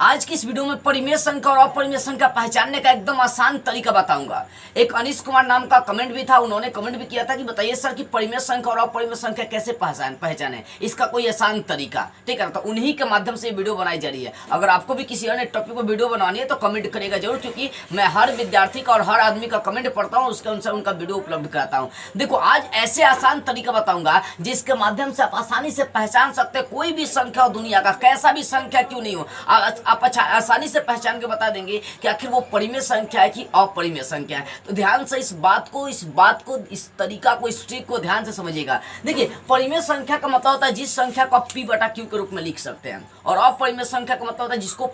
आज की इस वीडियो में परिमेय संख्या और अपरिमेय संख्या पहचानने का एकदम आसान तरीका बताऊंगा। एक अनिश कुमार नाम का कमेंट भी था, उन्होंने कमेंट भी किया था कि बताइए सर कि परिमेय संख्या और अपरिमेय संख्या कैसे पहचाने, इसका कोई आसान तरीका। ठीक है, तो उन्हीं के माध्यम से ये वीडियो बनाई जा रही है। अगर आपको भी किसी अन्य टॉपिक पर वीडियो बनवानी है तो कमेंट करेगा जरूर, क्योंकि मैं हर विद्यार्थी का और हर आदमी का कमेंट पढ़ता हूँ, उसके अनुसार उनका वीडियो उपलब्ध कराता हूँ। देखो, आज ऐसे आसान तरीका बताऊंगा जिसके माध्यम से आप आसानी से पहचान सकते हैं कोई भी संख्या हो दुनिया का, कैसा भी संख्या क्यों नहीं हो, आप आसानी से पहचान के बता देंगे कि आखिर वो परिमेय संख्या है कि अपरिमेय संख्या है। तो ध्यान से इस बात को इस तरीका को, इस ट्रिक को ध्यान से समझिएगा। देखिए, परिमेय संख्या का मतलब होता है जिस संख्या को आप P बटा Q के रूप में लिख सकते हैं, और अपरिमेय संख्या का मतलब होता है जिसको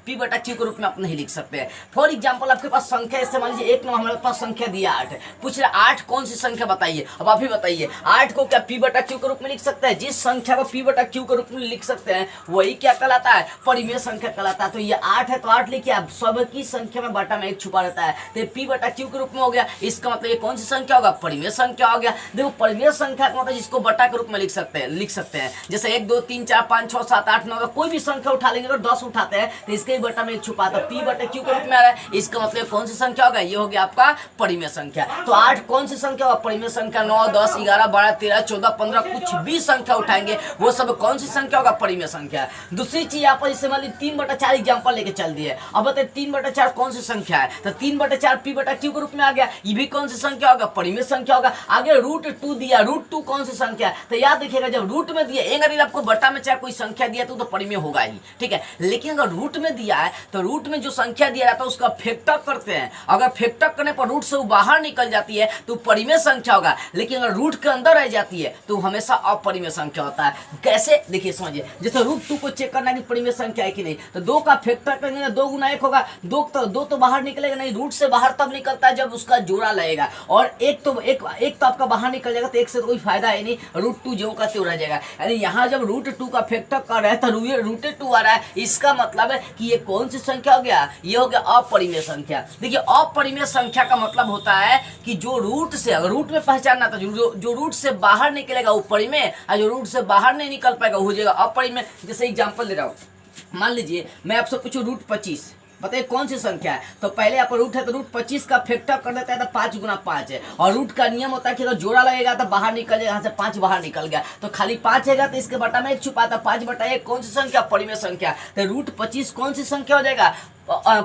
P बटा Q के रूप में आप नहीं लिख सकते हैं। फॉर एग्जाम्पल, आपके पास संख्या ऐसे मान लीजिए, एक नंबर हमारे पास संख्या दिया 8, पूछ रहे 8 कौन सी संख्या बताइए। अब आप ही बताइए, 8 को क्या P बटा Q के रूप में लिख सकते हैं? जिस संख्या को P बटा Q के रूप में लिख सकते हैं वही क्या कहलाता है? परिमेय संख्या कहलाता है। तो ये 8 है तो 8 लिखिए, आप सब की संख्या में बटा में 1 छुपा रहता है, तो P बटा Q के रूप में हो गया। इसका मतलब ये कौन सी संख्या होगा? परिमेय संख्या हो गया। देखो, परिमेय संख्या का मतलब जिसको बटा के रूप में लिख सकते हैं। जैसे 1 2 3 4 5 6 7 8 9, कोई भी संख्या उठा लेंगे, अगर 10 उठाते हैं तो इसके बटा में 1 छुपा, तो P बटा Q के रूप में आ रहा है। इसका मतलब कौन सी संख्या होगा? ये हो गया आपका परिमेय संख्या। तो 8 कौन सी संख्या होगा? परिमेय संख्या। 9 10 11 12 13 14 15 कुछ भी संख्या उठाएंगे वो सब कौन सी संख्या होगा? परिमेय संख्या। दूसरी चीज यहाँ पर जैसे मान लीजिए 3 बटा 4 एग्जाम्पल लेके चल दिए। अब बताइए 3 बटा 4 कौन सी संख्या है? तो 3 बटा 4 P बटा Q के रूप में आ गया, ये भी कौन सी संख्या होगा? परिमेय संख्या होगा। आगे √2 दिया, √2 कौन सी संख्या है? तो याद रखिएगा, जब रूट में दिया, अगर आपको बटा में चाहे कोई संख्या दिया तो परिमेय होगा ही। ठीक है, लेकिन अगर रूट में दिया है तो रूट में जो संख्या दिया जाता है उसका फैक्टर करते हैं। अगर फैक्टर करने पर रूट से वो बाहर निकल जाती है तो परिमेय संख्या होगा, लेकिन अगर रूट के अंदर रह जाती है तो हमेशा अपरिमेय संख्या होता है। कैसे? देखिए समझिए, जैसे √2 को चेक करना कि परिमेय संख्या है कि नहीं, तो 2 का फैक्टर करेंगे, 2 गुना 1 होगा। 2 तो बाहर निकलेगा नहीं, रूट से बाहर तब निकलता है जब उसका जोड़ा लगेगा, और एक तो आपका बाहर निकल जाएगा, तो 1 से तो कोई फायदा है नहीं, √2 जो का त्यों रह जाएगा। यानी यहाँ जब √2 का फैक्टर कर रहा है तो √2 आ रहा है, इसका मतलब है कि ये कौन सी संख्या हो गया? ये हो गया अपरिमेय संख्या। देखिए, अपरिमेय संख्या का मतलब होता है कि जो रूट से, अगर रूट में पहचानना था, जो रूट से बाहर निकलेगा वो परिमेय, और जो रूट से बाहर नहीं निकल पाएगा वो हो जाएगा अपरिमेय। जैसे एग्जाम्पल दे रहा हूँ, मान लीजिए मैं आपसे पूछूं √25 बताइए कौन सी संख्या है? तो पहले यहाँ पर रूट है तो √25 का फैक्टर कर देता है तो 5 गुना 5 है, और रूट का नियम होता है कि अगर जोड़ा लगेगा तो बाहर निकल जाएगा, यहाँ से 5 बाहर निकल गया तो खाली 5 है, तो इसके बटा में 1 छुपा था। 5 बटा 1 कौन सी संख्या? परिमेय संख्या। तो √25 कौन सी संख्या हो जाएगा?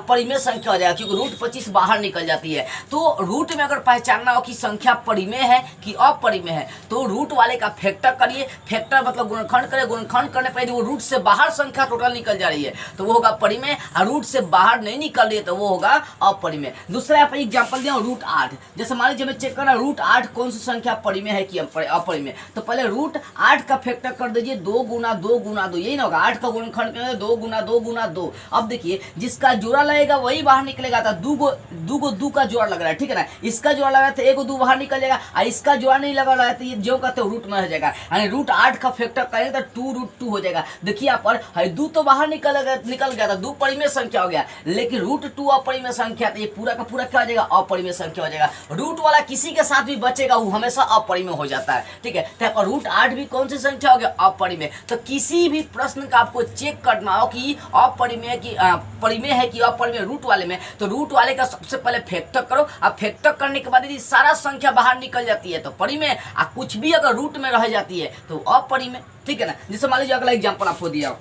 परिमेय संख्या हो जाएगा, क्योंकि √25 बाहर निकल जाती है। तो रूट में अगर पहचानना हो कि संख्या परिमेय है कि अपरिमेय है तो रूट वाले का फैक्टर करिए। फैक्टर मतलब गुणनखंड करें, गुणनखंड करने पर वो रूट से बाहर संख्या टोटल निकल जा रही है तो वो होगा परिमेय, और रूट से बाहर नहीं निकल रही है तो वो होगा अपरिमेय। दूसरा यहाँ पर एग्जाम्पल दिया √8। जैसे मान लीजिए मैं चेक करना √8 कौन सी संख्या परिमेय है कि अपरिमेय, तो पहले √8 का फैक्टर कर दीजिए, 2 गुना 2 गुना 2, यही ना होगा। 8 का गुणनखंड करेंगे 2 गुना 2 गुना 2। अब देखिए, जिसका जोड़ा लगेगा वही बाहर निकलेगा, था 2 का जोड़ा लग रहा है, ठीक है ना, इसका जोड़ा लगा तो 1 2 बाहर निकल जाएगा, और इसका जोड़ा नहीं लगा रहा है तो ये जो कहते रूट में रह जाएगा। यानी √8 का फैक्टर करेंगे तो 2√2 हो जाएगा। देखिए यहाँ पर 2 तो बाहर निकल गया था, 2 परिमेय संख्या हो गया, लेकिन √2 अपरिमेय संख्या, तो ये पूरा का पूरा क्या हो जाएगा? अपरिमेय संख्या हो जाएगा। रूट वाला किसी के साथ भी बचेगा वो हमेशा अपरिमेय हो जाता है। ठीक है, तो √8 भी कौन सी संख्या हो गया? अपरिमेय। तो किसी भी प्रश्न का आपको चेक करना हो कि अपरिमेय की परिमेय है कि अपरिमेय रूट वाले में, तो रूट वाले का सबसे पहले फैक्टर करो, अब फैक्टर करने के बाद यदि सारा संख्या बाहर निकल जाती है तो परिमेय, और कुछ भी अगर रूट में रह जाती है तो अपरिमेय। ठीक है ना। जैसे मान लीजिए अगला एग्जाम्पल आपको दिया,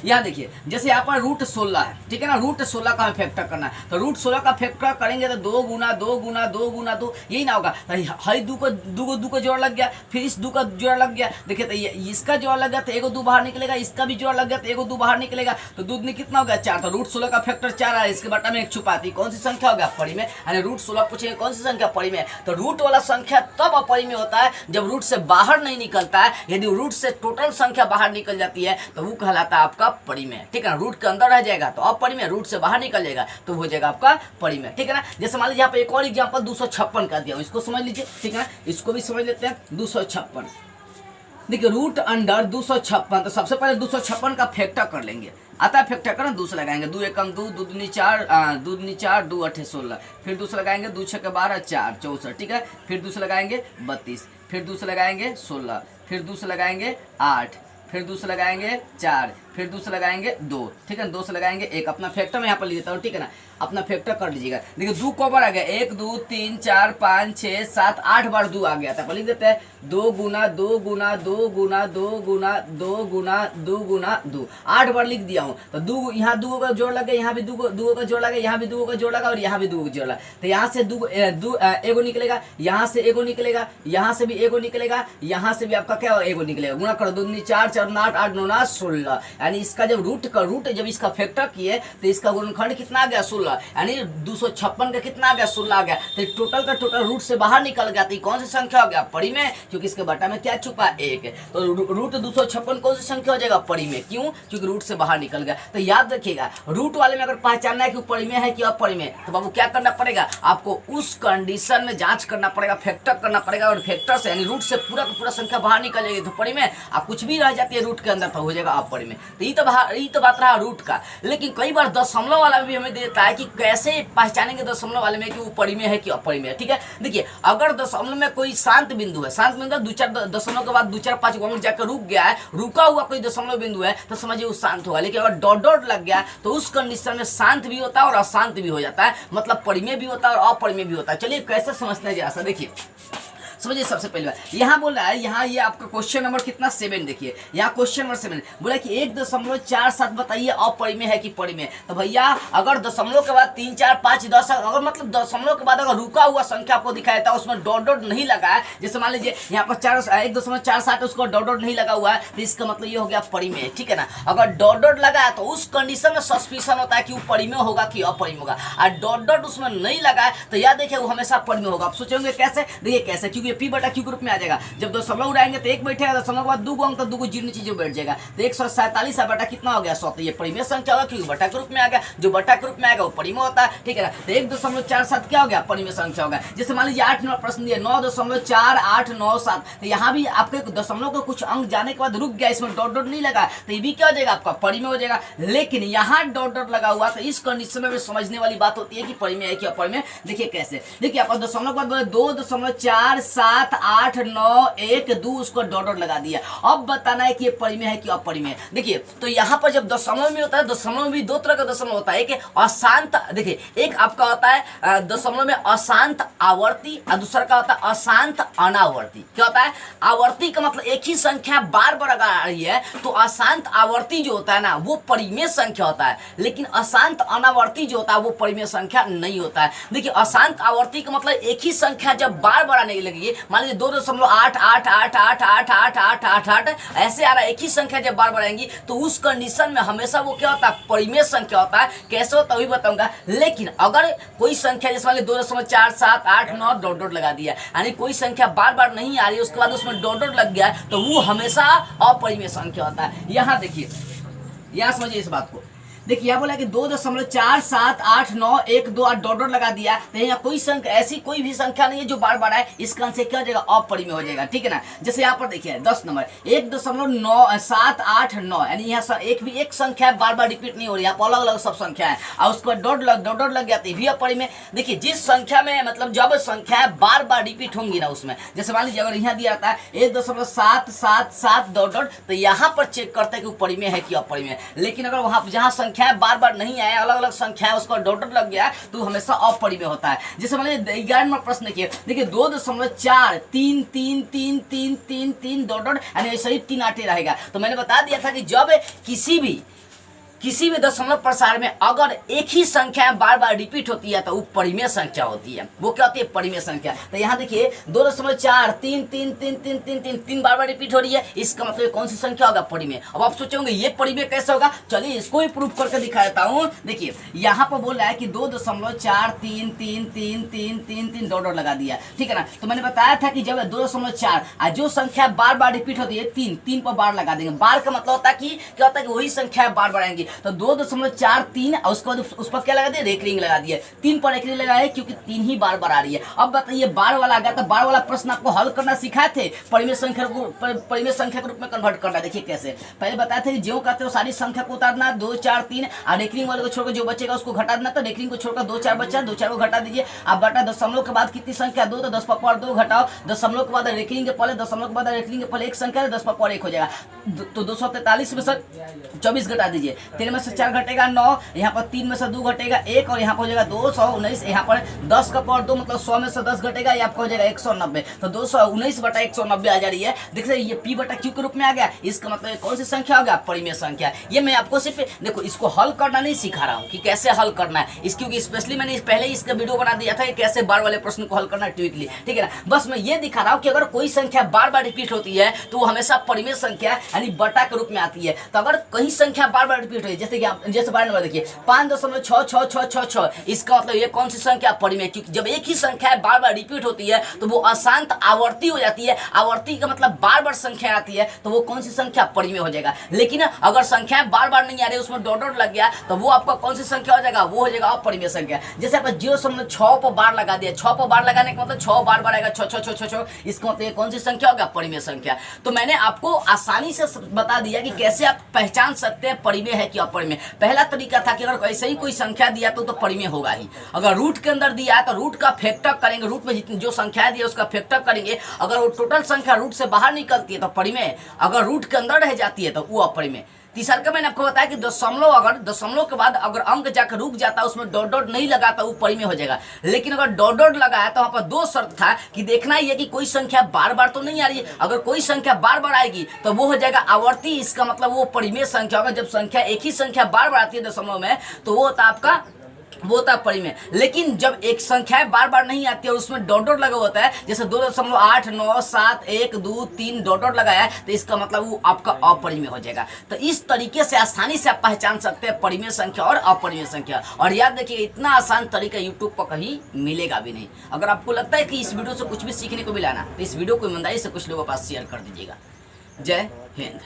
यहाँ देखिए, जैसे यहाँ पर √16 है, ठीक है ना, √16 का हमें फैक्टर करना है, तो √16 का फैक्टर करेंगे तो 2 गुना 2 गुना 2 गुना 2, यही ना होगा। हर 2 को जोड़ लग गया, फिर इस 2 का जोड़ लग गया। देखिए, तो ये इसका जोड़ लग गया तो 1 2 बाहर निकलेगा, इसका भी जोड़ लग गया तो 1 2 बाहर निकलेगा, तो 2 में कितना हो गया? 4। तो √16 का फैक्टर 4 है, इसके बटा में 1 छुपाती, कौन सी संख्या हो गया? परिमेय। यानी √16 पूछेंगे कौन सी संख्या? परिमेय। तो रूट वाला संख्या तब अपरिमेय होता है जब रूट से बाहर नहीं निकलता है। यदि रूट से टोटल संख्या बाहर निकल जाती है तो वो कहलाता है आपका परिमेय। ठीक है ना, रूट के अंदर रह जाएगा तो अपरिमेय, रूट से बाहर निकल जाएगा तो हो जाएगा आपका परिमेय। ठीक है ना। जैसे मान लीजिए यहाँ पे एक और एग्जांपल 256 का दिया, इसको समझ लीजिए। ठीक है ना, इसको भी समझ लेते हैं। 256 देखिए, √अंडर 256, तो सबसे पहले 256 का फैक्टर कर लेंगे। आता है फैक्टर करना, 2 से लगाएंगे, 2 एकम 2, 2 दूनी 4, 2 दूनी 4, 2 8 16, फिर 2 से लगाएंगे, 2 6 12, 4 64। ठीक है, फिर 2 से लगाएंगे 32, फिर 2 से लगाएंगे 16, फिर 2 से लगाएंगे 8, फिर 2 से लगाएंगे 4, फिर 2 से लगाएंगे 2, ठीक है, 2 से लगाएंगे 1, अपना फैक्टर में यहाँ पर लिख देता हूँ, ठीक है ना, अपना फैक्टर कर लीजिएगा। देखिए 2 कौ बार आ गया, 1 2 3 4 5 6 7 8 बार 2 आ गया था, लिख देते हैं 2 गुना 2 गुना 2 गुना 2 गुना 2 गुना 2 गुना 2, 8 बार लिख दिया हूँ। तो 2 यहाँ 2 का जोड़ लगे, यहाँ भी 2 का जोड़ लगे, यहाँ भी 2 का जोड़ लगा और यहाँ भी 2 का जोड़ लगा, तो यहाँ से एगो निकलेगा, यहाँ से एगो निकलेगा, यहाँ से भी एगो निकलेगा, यहाँ से भी आपका क्या एगो निकलेगा। गुणा करो 2 दूनी 4 4 8 8 9 16, यानी इसका जब रूट जब इसका फैक्टर किए तो इसका गुणनखंड कितना आ गया 16, यानी 256 का कितना आ गया 16 आ गया। तो टोटल का टोटल रूट से बाहर निकल गया, तो कौन सी संख्या हो गया परिमेय, क्योंकि इसके बटा में क्या छुपा 1, तो रूट 256 कौन सी संख्या हो जाएगा परिमेय, क्यों, क्योंकि रूट से बाहर निकल गया। तो याद रखिएगा रूट वाले में अगर पहचानना है कि परिमेय है कि अपरिमेय, तो बाबू क्या करना पड़ेगा, आपको उस कंडीशन में जांच करना पड़ेगा, फैक्टर करना पड़ेगा, और फैक्टर से यानी रूट से पूरा का पूरा संख्या बाहर निकल जाएगी तो परिमेय, आप कुछ भी रह जाती है रूट के अंदर तो हो जाएगा अपरिमेय। तो ये तो बात रहा रूट का। लेकिन कई बार दशमलव वाला भी हमें देता है कि कैसे पहचानेंगे दशमलव वाले में कि वो परिमेय है कि अपरिमेय है। ठीक है, देखिए अगर दशमलव में कोई शांत बिंदु है, शांत बिंदु 2-4 दशमलव के बाद 2-4-5 अंक जाकर रुक गया है, रुका हुआ कोई दशमलव बिंदु है, तो समझिए वो शांत होगा। लेकिन अगर डॉट डॉट लग गया तो उस कंडीशन में शांत भी होता है और अशांत भी हो जाता है, मतलब परिमेय भी होता है और अपरिमेय भी होता है। चलिए कैसे समझते हैं जरा, देखिए समझिए। सबसे पहले बात यहाँ बोल रहा है, यहाँ ये आपका क्वेश्चन नंबर कितना 7 देखिए, यहाँ क्वेश्चन नंबर 7 बोला कि 1.47 बताइए अपरिमेय है कि परिमेय। तो भैया अगर दशमलव के बाद 3 4 5 10 अगर मतलब दशमलव के बाद अगर रुका हुआ संख्या आपको दिखाया था उसमें डॉट डॉट नहीं लगा है, जैसे मान लीजिए यहाँ पर 1.47 उसको डॉट डॉट नहीं लगा हुआ है, तो इसका मतलब ये हो गया परिमेय। ठीक है ना, अगर डॉट डॉट लगा है तो उस कंडीशन में सस्पिशन होता है कि वो परिमेय होगा कि अपरिमेय होगा, और डॉट डॉट उसमें नहीं लगा है तो याद देखिए वो हमेशा परिमेय होगा। आप सोचेंगे कैसे, देखिए कैसे, क्योंकि पी बटा क्यू ग्रुप में आ जाएगा। जब दशमलव उड़ाएंगे तो 1 बैठेगा, दशमलव के बाद 2 अंक तो 2 जीरो नीचे बैठ जाएगा, तो 147 बटा कितना हो गया 100, तो ये परिमेय संख्या होगा क्योंकि बटा ग्रुप में आ गया, जो बटा ग्रुप में आएगा वो परिमेय होता है। ठीक है ना, तो 1.47 क्या हो गया परिमेय संख्या होगा। जैसे मान लीजिए 8 नंबर प्रश्न दिया 9.4897, तो यहाँ भी आपके दशमलव को कुछ अंक जाने के बाद रुक गया, इसमें डॉट डॉट नहीं लगा, तो ये भी क्या हो जाएगा आपका परिमेय हो जाएगा। लेकिन यहाँ डॉट डॉट लगा हुआ, तो इस कंडीशन में समझने वाली बात होती है कि परिमेय है कि अपरिमेय। देखिए कैसे, देखिए आप दशमलव के बाद बोले 2.478192 उसको डॉट डॉट लगा दिया, अब बताना है कि ये परिमेय है कि अपरिमेय। देखिए तो यहाँ पर जब दशमलव में होता है, दशमलव में भी 2 तरह का दशमलव होता है, एक अशांत, देखिए एक आपका होता है दशमलव में अशांत आवर्ती और दूसरा का होता है अशांत अनावर्ती। क्या होता है, आवर्ती का मतलब एक ही संख्या बार बार अगर आ रही है तो अशांत आवर्ती जो होता है ना वो परिमेय संख्या होता है, लेकिन अशांत अनावर्ती जो होता है वो परिमेय संख्या नहीं होता है। देखिए अशांत आवर्ती का मतलब एक ही संख्या जब बार बार आने लगी, मान लीजिए 2.88888888 ऐसे आ रहा है, एक ही संख्या जब बार बार आएंगी तो उस कंडीशन में हमेशा वो क्या होता है परिमेय संख्या होता है। कैसे होता है वही बताऊंगा। लेकिन अगर कोई संख्या जैसे मान लीजिए 2.4789 डॉट डॉट लगा दिया, यानी कोई संख्या बार बार नहीं आ रही है उसके बाद उसमें डॉट डॉट लग गया, तो वो हमेशा अपरिमेय संख्या होता है। यहाँ देखिए, यहाँ समझिए इस बात को, देखिए यहाँ बोला कि 2.478912 डॉट डॉट लगा दिया, तो यहाँ कोई संख्या ऐसी कोई भी संख्या नहीं है जो बार बार आए, इसका आंसर क्या हो जाएगा अपरिमेय हो जाएगा। ठीक है ना, जैसे यहाँ पर देखिए 10 नंबर 1.9789, यानी यहाँ एक संख्या बार बार रिपीट नहीं हो रही है, अलग अलग सब संख्या है और उसको डॉट डॉट लग गया तो भी अपरिमेय। देखिए जिस संख्या में मतलब जब संख्या बार बार रिपीट होंगी ना उसमें, जैसे मान लीजिए अगर यहाँ दिया था 1.777 डॉट डॉट, तो यहाँ पर चेक करते हैं कि वो परिमेय है कि अपरिमेय। लेकिन अगर वहाँ जहाँ संख्या बार बार नहीं आए, अलग अलग संख्या है उसका डॉट डॉट लग गया तो हमेशा अपरिमेय होता है। जैसे मान लीजिए 11 नंबर प्रश्न देखिए, 2.433333 डॉट डॉट, यानी ऐसे ही 3 आटे रहेगा। तो मैंने बता दिया था कि जब किसी भी दशमलव प्रसार में अगर एक ही संख्या बार बार रिपीट होती है तो वो परिमेय संख्या होती है। वो क्या होती है परिमेय संख्या। तो यहाँ देखिए 2.433333 बार बार रिपीट हो रही है, इसका मतलब कौन सी संख्या होगा परिमेय। अब आप सोचेंगे ये परिमेय कैसे होगा, चलिए इसको भी प्रूफ करके दिखा देता हूँ। देखिए यहाँ पर बोल रहा है कि 2.433333 डॉट डॉट लगा दिया। ठीक है ना, तो मैंने बताया था कि जब 2.4 जो संख्या बार बार रिपीट होती है 3 पर बार लगा देंगे। बार का मतलब होता है कि क्या होता है कि वही संख्या बार बार आएंगी। तो 2.43 और उसके बाद उस पर क्या लगा दिया, रेकरिंग लगा दिया। 3 पर रेकरिंग लगाए क्योंकि 3 ही बार बार आ रही है। अब बताइए बार वाला आ गया, तो बार वाला प्रश्न आपको हल करना सिखाए थे, परिमेय संख्या के रूप में कन्वर्ट करना। देखिए कैसे, पहले बताया था कि जो कहते हो सारी संख्या को उतारना 2 4 3 और रेकरिंग वाले को छोड़कर जो बचेगा उसको घटा देना। तो रेकरिंग को छोड़कर 2 4 बचा, 2 4 को घटा दीजिए। अब बटा दशमलव के बाद कितनी संख्या 2, तो 10 पर पावर 2 घटाओ, दशमलव के बाद रेकरिंग के पहले, दशमलव के बाद रेकरिंग के पहले एक संख्या 10 पर पावर 1 हो जाएगा। तो 243 में से 24 घटा दीजिए, 13 में से 4 घटेगा 9, यहाँ पर 3 में से 2 घटेगा 1 और यहाँ पर हो जाएगा 219। यहाँ पर 10 का पावर 2 मतलब 100 में से 10 घटेगा, ये आपका हो जाएगा 190। तो 219 बटा 190 आ जा रही है। देख रहे ये P बटा Q के रूप में आ गया। इसका मतलब कौन सी संख्या हो गया, परिमेय संख्या। ये मैं आपको सिर्फ देखो इसको हल करना नहीं सिखा रहा हूँ कि कैसे हल करना है, इस क्योंकि स्पेशली मैंने पहले ही इसका वीडियो बना दिया था कि कैसे बार वाले प्रश्न को हल करना है ट्विकली, ठीक है ना। बस मैं ये दिखा रहा हूँ कि अगर कोई संख्या बार बार रिपीट होती है तो वो हमेशा परिमेय संख्या यानी बटा के रूप में आती है। तो अगर कहीं संख्या बार बार रिपीट हुई, जैसे कि आप जैसे बार नंबर देखिए 5.6666, इसका मतलब ये कौन सी संख्या, परिमेय। क्योंकि जब एक ही संख्या बार बार रिपीट होती है तो वो अशांत आवर्ती हो जाती है। आवर्ती का मतलब बार बार संख्या आती है, तो वो कौन सी संख्या, परिमेय हो जाएगा। लेकिन अगर संख्या बार बार नहीं आ रही, उसमें डॉट डॉट लग गया, तो वो आपका कौन सी संख्या हो जाएगा, वो हो जाएगा अपरिमेय संख्या। जैसे आप 0.6 पर बार लगा दिया, 6 पर बार लगाने का मतलब 6 बार बार आएगा, 6 6 6 6 6, इसका मतलब ये कौन सी संख्या होगा, परिमेय संख्या। तो मैंने आपको आसानी से बता दिया कि कैसे आप पहचान सकते हैं परिमेय है कि अपरिमेय। पहला तरीका था कि अगर ऐसे ही कोई संख्या दिया तो परिमेय होगा ही। अगर रूट के अंदर दिया है तो रूट का फैक्टर करेंगे, रूट में जितनी जो संख्या दिया उसका फैक्टर करेंगे। अगर वो टोटल संख्या रूट से बाहर निकलती है तो परिमेय, अगर रूट के अंदर रह जाती है तो वो अपरिमेय। तीसरा का मैंने आपको बताया कि दशमलव के बाद अगर अंक जाकर रुक जाता है, उसमें डॉट डॉट नहीं लगाता, वो परिमेय हो जाएगा। लेकिन अगर डॉट डॉट लगाया तो वहाँ पर 2 शर्त था कि देखना ही है कि कोई संख्या बार बार तो नहीं आ रही है। अगर कोई संख्या बार बार आएगी तो वो हो जाएगा आवर्ती, इसका मतलब वो परिमेय संख्या होगा। जब संख्या एक ही संख्या बार बार आती है दशमलव में तो वो होता है आपका, वो होता है परिमेय। लेकिन जब एक संख्या बार बार नहीं आती है और उसमें डॉट डॉट लगा होता है, जैसे 2.8 9 7 1 2 3 डॉट डॉट लगाया है, तो इसका मतलब वो आपका अपरिमेय हो जाएगा। तो इस तरीके से आसानी से आप पहचान सकते हैं परिमेय संख्या और अपरिमेय संख्या। और याद रखिए इतना आसान तरीका यूट्यूब पर कहीं मिलेगा भी नहीं। अगर आपको लगता है कि इस वीडियो से कुछ भी सीखने को मिला ना, तो इस वीडियो को ईमानदारी से कुछ लोगों के पास शेयर कर दीजिएगा। जय हिंद।